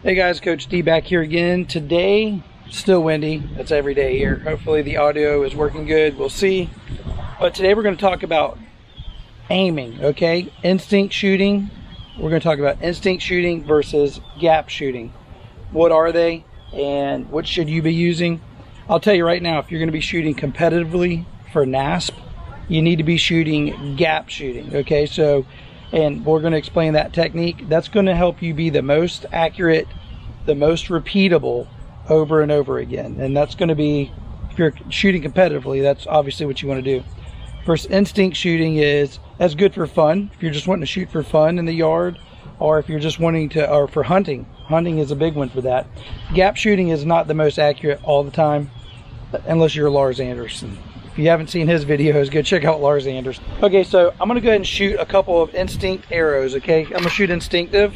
Hey guys, Coach D back here again. Today, still windy. That's every day here. Hopefully the audio is working good. We'll see. But today we're going to talk about aiming, okay? Instinct shooting. We're going to talk about instinct shooting versus gap shooting. What are they and what should you be using? I'll tell you right now, if you're going to be shooting competitively for NASP, you need to be shooting gap shooting, okay? So, and we're going to explain that technique. That's going to help you be the most accurate, the most repeatable over and over again. And that's going to be, if you're shooting competitively, that's obviously what you want to do. First, instinct shooting is as good for fun. If you're just wanting to shoot for fun in the yard, or if you're just wanting to, or for hunting. Hunting is a big one for that. Gap shooting is not the most accurate all the time, unless you're Lars Anderson. If you haven't seen his videos, go check out Lars Anderson. Okay, so I'm gonna go ahead and shoot a couple of instinct arrows, okay? I'm gonna shoot instinctive.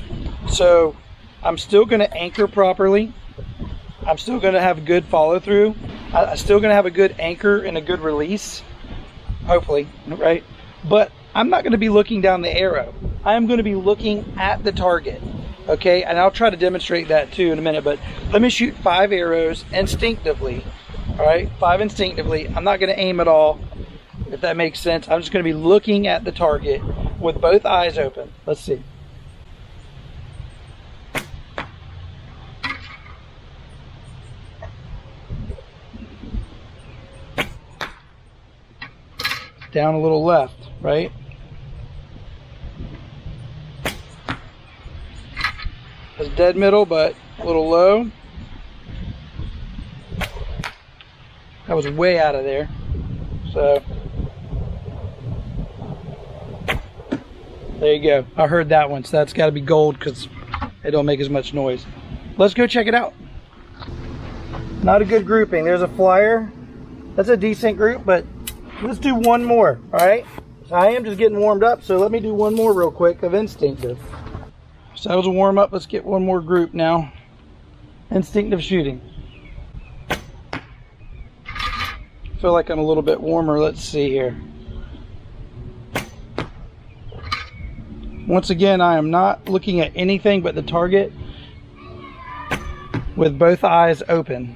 So I'm still gonna anchor properly. I'm still gonna have a good follow through. I'm still gonna have a good anchor and a good release, hopefully, right? But I'm not gonna be looking down the arrow. I'm gonna be looking at the target, okay? And I'll try to demonstrate that too in a minute, but let me shoot 5 arrows instinctively. All right, 5 instinctively. I'm not going to aim at all, if that makes sense. I'm just going to be looking at the target with both eyes open. Let's see. Down a little left, right? It's dead middle, but a little low. That was way out of there. So there you go. I heard that one, so that's got to be gold because it don't make as much noise. Let's go check it out. Not a good grouping. There's a flyer. That's a decent group, but let's do one more. All right. So I am just getting warmed up, so let me do one more real quick of instinctive. So that was a warm up. Let's get one more group now. Instinctive shooting. Feel like I'm a little bit warmer. Let's see here. Once again, I am not looking at anything but the target with both eyes open.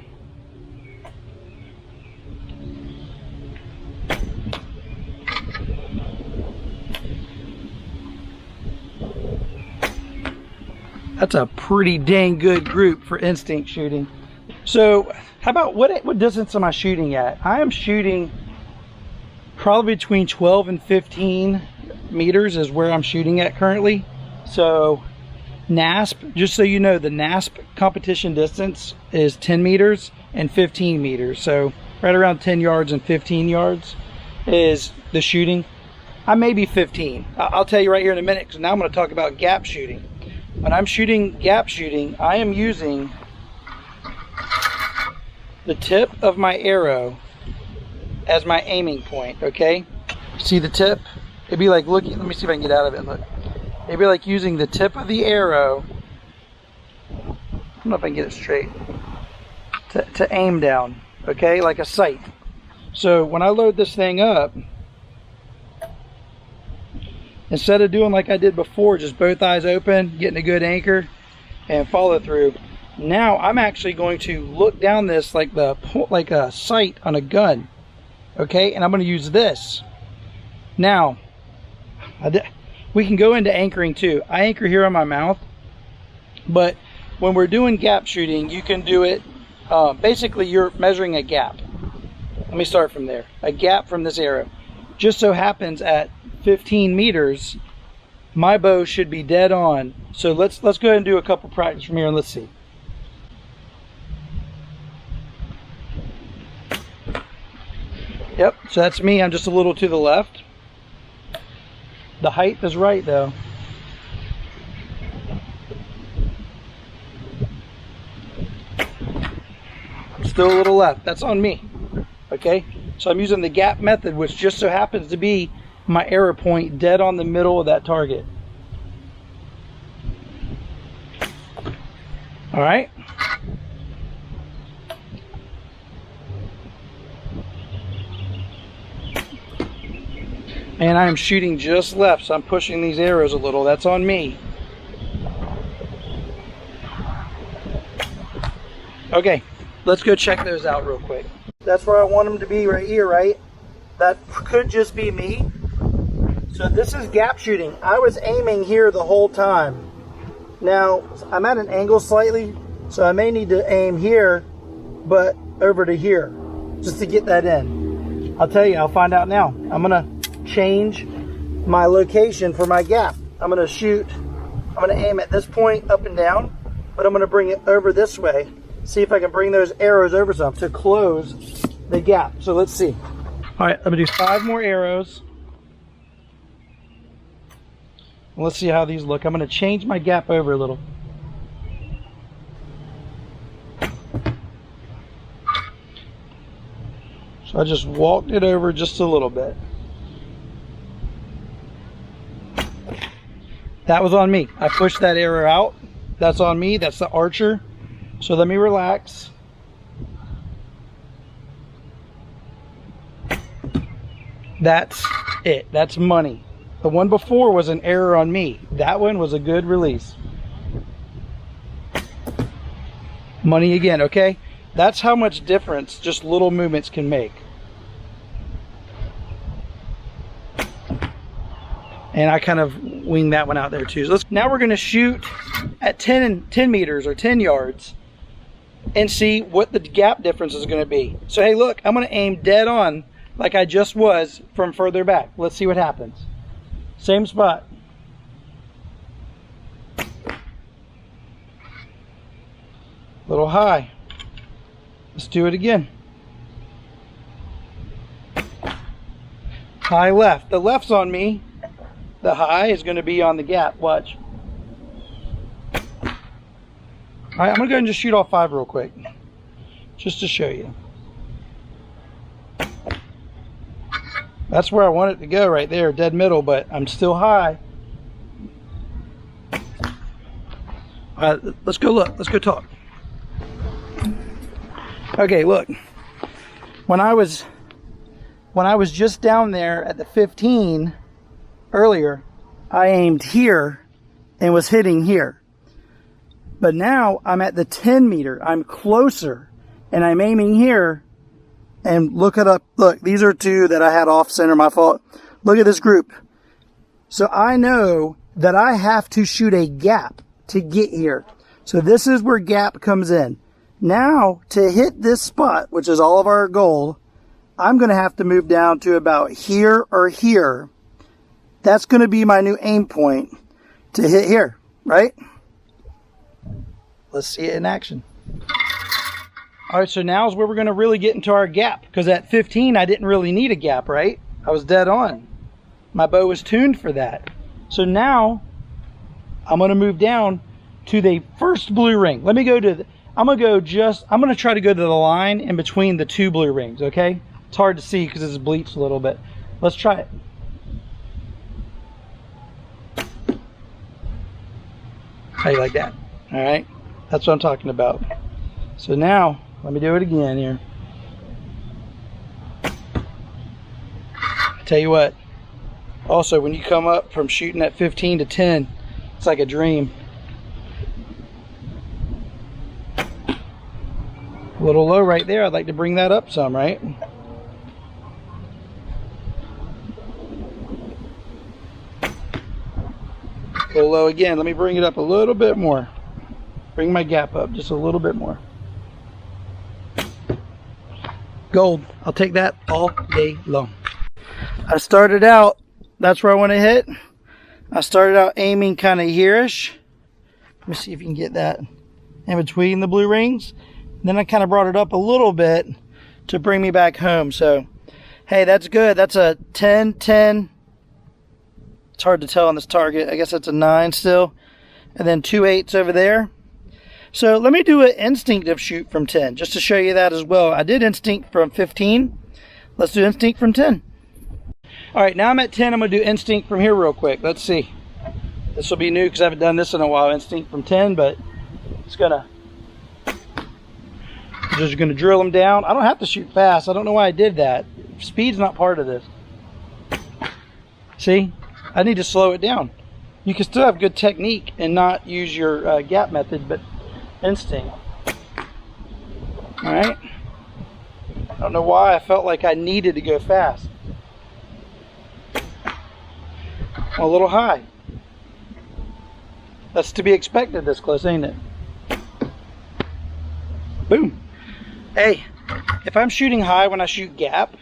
That's a pretty dang good group for instinct shooting. So how about what distance am I shooting at? I am shooting probably between 12 and 15 meters is where I'm shooting at currently. So NASP, just so you know, the NASP competition distance is 10 meters and 15 meters. So right around 10 yards and 15 yards is the shooting. I may be 15. I'll tell you right here in a minute, because now I'm going to talk about gap shooting. When I'm shooting gap shooting, I am using the tip of my arrow as my aiming point, okay? See the tip? It'd be like looking, let me see if I can get out of it, look. It'd be like using the tip of the arrow, I don't know if I can get it straight, to aim down, okay? Like a sight. So when I load this thing up, instead of doing like I did before, just both eyes open, getting a good anchor and follow through, now I'm actually going to look down this like a sight on a gun, okay? And I'm going to use this. Now, we can go into anchoring too. I anchor here on my mouth, but when we're doing gap shooting, you can do it, basically you're measuring a gap. Let me start from there. A gap from this arrow. Just so happens at 15 meters, my bow should be dead on. So let's go ahead and do a couple practice from here and let's see. Yep, so that's me. I'm just a little to the left. The height is right though. Still a little left. That's on me. Okay, so I'm using the gap method, which just so happens to be my arrow point dead on the middle of that target. All right. And I'm shooting just left, so I'm pushing these arrows a little. That's on me. Okay, let's go check those out real quick. That's where I want them to be, right here, right? That could just be me. So this is gap shooting. I was aiming here the whole time. Now, I'm at an angle slightly, so I may need to aim here, but over to here, just to get that in. I'll tell you, I'll find out now. I'm gonna change my location for my gap. I'm gonna aim at this point up and down, but I'm gonna bring it over this way. See if I can bring those arrows over some to close the gap. So let's see. All right, I'm gonna do 5 more arrows. Let's see how these look. I'm gonna change my gap over a little. So I just walked it over just a little bit. That was on me. I pushed that arrow out. That's on me. That's the archer. So let me relax. That's it. That's money. The one before was an error on me. That one was a good release. Money again, okay? That's how much difference just little movements can make. And I kind of winged that one out there too. So now we're gonna shoot at 10 meters or 10 yards and see what the gap difference is gonna be. So hey, look, I'm gonna aim dead on like I just was from further back. Let's see what happens. Same spot. A little high. Let's do it again. High left. The left's on me. The high is going to be on the gap. Watch. All right, I'm going to go ahead and just shoot all 5 real quick, just to show you. That's where I want it to go, right there, dead middle, but I'm still high. All right, let's go look. Let's go talk. Okay, look. When I was just down there at the 15 earlier, I aimed here and was hitting here. But now I'm at the 10 meter. I'm closer and I'm aiming here. And look it up. Look, these are 2 that I had off center, my fault. Look at this group. So I know that I have to shoot a gap to get here. So this is where gap comes in. Now to hit this spot, which is all of our goal, I'm going to have to move down to about here or here. That's going to be my new aim point to hit here, right? Let's see it in action. All right, so now is where we're going to really get into our gap, because at 15 I didn't really need a gap, right? I was dead on. My bow was tuned for that. So now I'm going to move down to the first blue ring. Let me go to I'm going to try to go to the line in between the 2 blue rings, okay? It's hard to see because it's bleached a little bit. Let's try it. How you like that? All right, that's what I'm talking about. So now let me do it again here. I tell you what, also when you come up from shooting at 15 to 10, it's like a dream. A little low right there. I'd like to bring that up some, right? A little low again. Let me bring it up a little bit more. Bring my gap up just a little bit more. Gold. I'll take that all day long. I started out, that's where I want to hit. I started out aiming kind of here-ish. Let me see if you can get that in between the blue rings. Then I kind of brought it up a little bit to bring me back home. So, hey, that's good. That's a 10, 10. It's hard to tell on this target. I guess that's a 9 still. And then 2 8s over there. So let me do an instinctive shoot from 10, just to show you that as well. I did instinct from 15. Let's do instinct from 10. All right, now I'm at 10. I'm going to do instinct from here real quick. Let's see. This will be new because I haven't done this in a while, instinct from 10, but it's going to... Just going to drill them down. I don't have to shoot fast. I don't know why I did that. Speed's not part of this. See? I need to slow it down. You can still have good technique and not use your gap method, but instinct. All right. I don't know why I felt like I needed to go fast. A little high. That's to be expected this close, ain't it? Boom. Hey, if I'm shooting high when I shoot gap,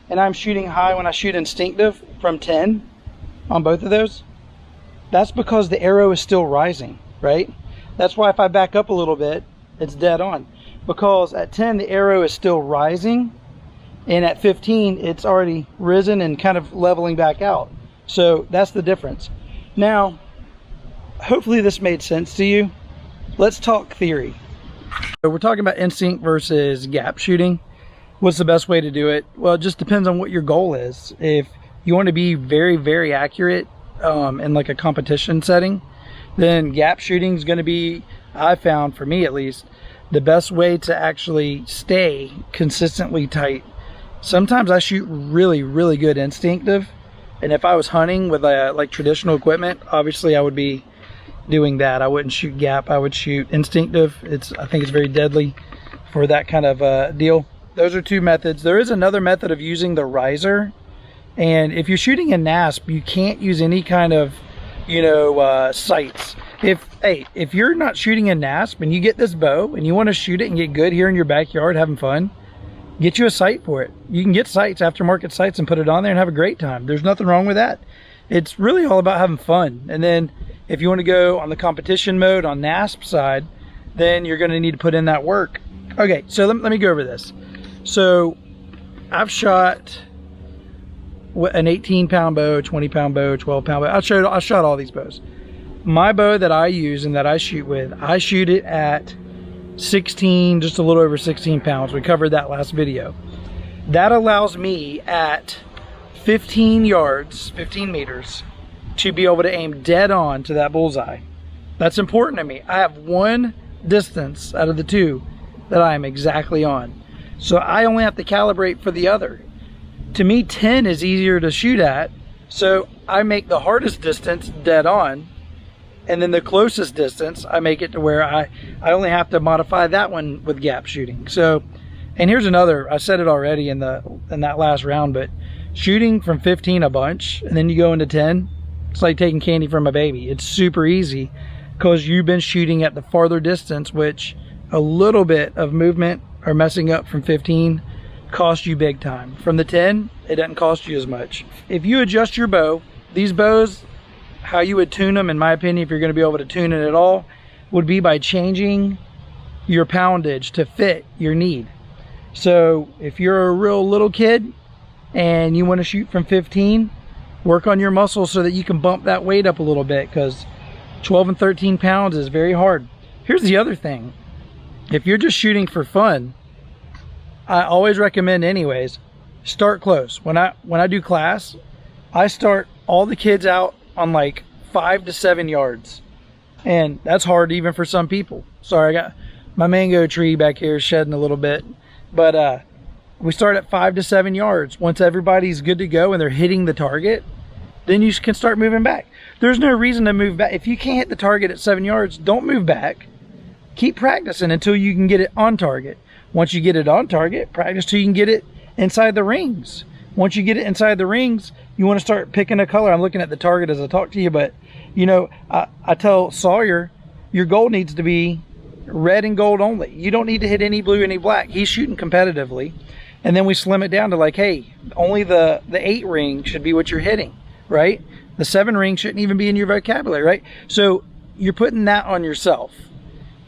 and I'm shooting high when I shoot instinctive from 10 on both of those, that's because the arrow is still rising, right? That's why if I back up a little bit, it's dead on. Because at 10, the arrow is still rising, and at 15, it's already risen and kind of leveling back out. So that's the difference. Now, hopefully this made sense to you. Let's talk theory. So we're talking about instinct versus gap shooting. What's the best way to do it? Well, it just depends on what your goal is. If you want to be very, very accurate in like a competition setting, then gap shooting is going to be, I found, for me at least, the best way to actually stay consistently tight. Sometimes I shoot really, really good instinctive, and if I was hunting with like traditional equipment, obviously I would be doing that. I wouldn't shoot gap, I would shoot instinctive. I think it's very deadly for that kind of deal. Those are two methods. There is another method of using the riser, and if you're shooting in NASP, you can't use any kind of, you know, sights. If you're not shooting in NASP and you get this bow and you want to shoot it and get good here in your backyard having fun, get you a sight for it. You can get sights, aftermarket sights, and put it on there and have a great time. There's nothing wrong with that. It's really all about having fun. And then if you want to go on the competition mode on NASP side, then you're going to need to put in that work. Okay, so let me go over this. So I've shot an 18-pound bow, 20-pound bow, 12-pound bow. I shot all these bows. My bow that I use and that I shoot with, I shoot it at 16, just a little over 16 pounds. We covered that last video. That allows me at 15 yards, 15 meters, to be able to aim dead on to that bullseye. That's important to me. I have one distance out of the two that I am exactly on. So I only have to calibrate for the other. To me, 10 is easier to shoot at, so I make the hardest distance dead on, and then the closest distance, I make it to where I only have to modify that one with gap shooting. So, and here's another, I said it already in that last round, but shooting from 15 a bunch, and then you go into 10, it's like taking candy from a baby. It's super easy because you've been shooting at the farther distance, which a little bit of movement or messing up from 15 costs you big time. From the 10, it doesn't cost you as much. If you adjust your bow, these bows, how you would tune them, in my opinion, if you're going to be able to tune it at all, would be by changing your poundage to fit your need. So if you're a real little kid and you want to shoot from 15, work on your muscles so that you can bump that weight up a little bit, because 12 and 13 pounds is very hard. Here's the other thing. If you're just shooting for fun, I always recommend anyways, start close. When I do class, I start all the kids out on like 5 to 7 yards. And that's hard even for some people. Sorry, I got my mango tree back here shedding a little bit. But we start at 5 to 7 yards. Once everybody's good to go and they're hitting the target, then you can start moving back. There's no reason to move back. If you can't hit the target at 7 yards, don't move back. Keep practicing until you can get it on target. Once you get it on target, practice till you can get it inside the rings. Once you get it inside the rings, you want to start picking a color. I'm looking at the target as I talk to you, but you know, I tell Sawyer, your goal needs to be red and gold only. You don't need to hit any blue, any black. He's shooting competitively. And then we slim it down to like, hey, only the 8 ring should be what you're hitting, right? The 7 ring shouldn't even be in your vocabulary, right? So you're putting that on yourself.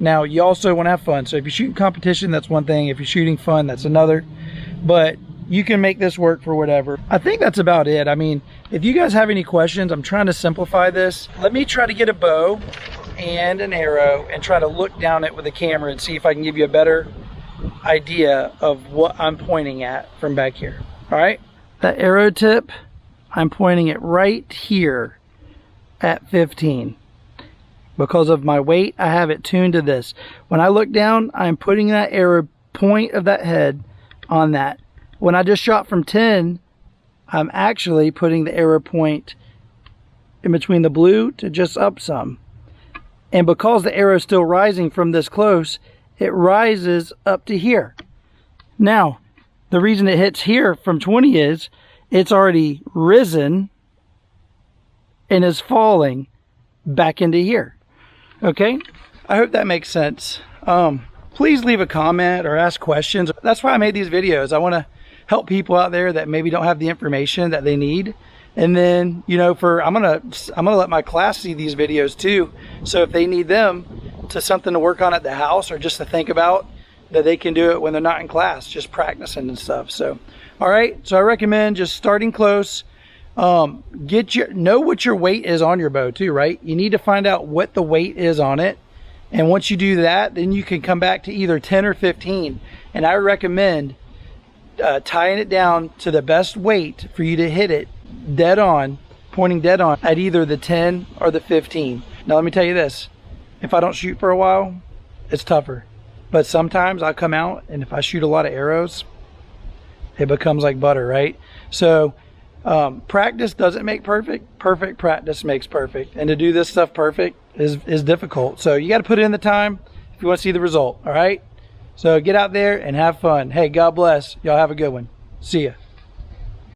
Now, you also want to have fun. So if you're shooting competition, that's one thing. If you're shooting fun, that's another. But you can make this work for whatever. I think that's about it. I mean, if you guys have any questions, I'm trying to simplify this. Let me try to get a bow and an arrow and try to look down it with a camera and see if I can give you a better idea of what I'm pointing at from back here. All right? That arrow tip, I'm pointing it right here at 15. Because of my weight, I have it tuned to this. When I look down, I'm putting that arrow point of that head on that. When I just shot from 10, I'm actually putting the arrow point in between the blue to just up some. And because the arrow is still rising from this close, it rises up to here. Now, the reason it hits here from 20 is it's already risen and is falling back into here. Okay, I hope that makes sense. Please leave a comment or ask questions. That's why I made these videos. I want to help people out there that maybe don't have the information that they need. And then, you know, I'm gonna let my class see these videos too. So if they need them to something to work on at the house or just to think about, that they can do it when they're not in class, just practicing and stuff. So, all right. So I recommend just starting close. Know what your weight is on your bow too, right? You need to find out what the weight is on it. And once you do that, then you can come back to either 10 or 15. And I recommend tying it down to the best weight for you to hit it dead on, pointing dead on at either the 10 or the 15. Now let me tell you this, if I don't shoot for a while, it's tougher. But sometimes I come out and if I shoot a lot of arrows, it becomes like butter, right? So practice doesn't make perfect. Perfect practice makes perfect. And to do this stuff perfect is difficult. So you got to put in the time if you want to see the result. All right. So get out there and have fun. Hey, God bless. Y'all have a good one. See ya.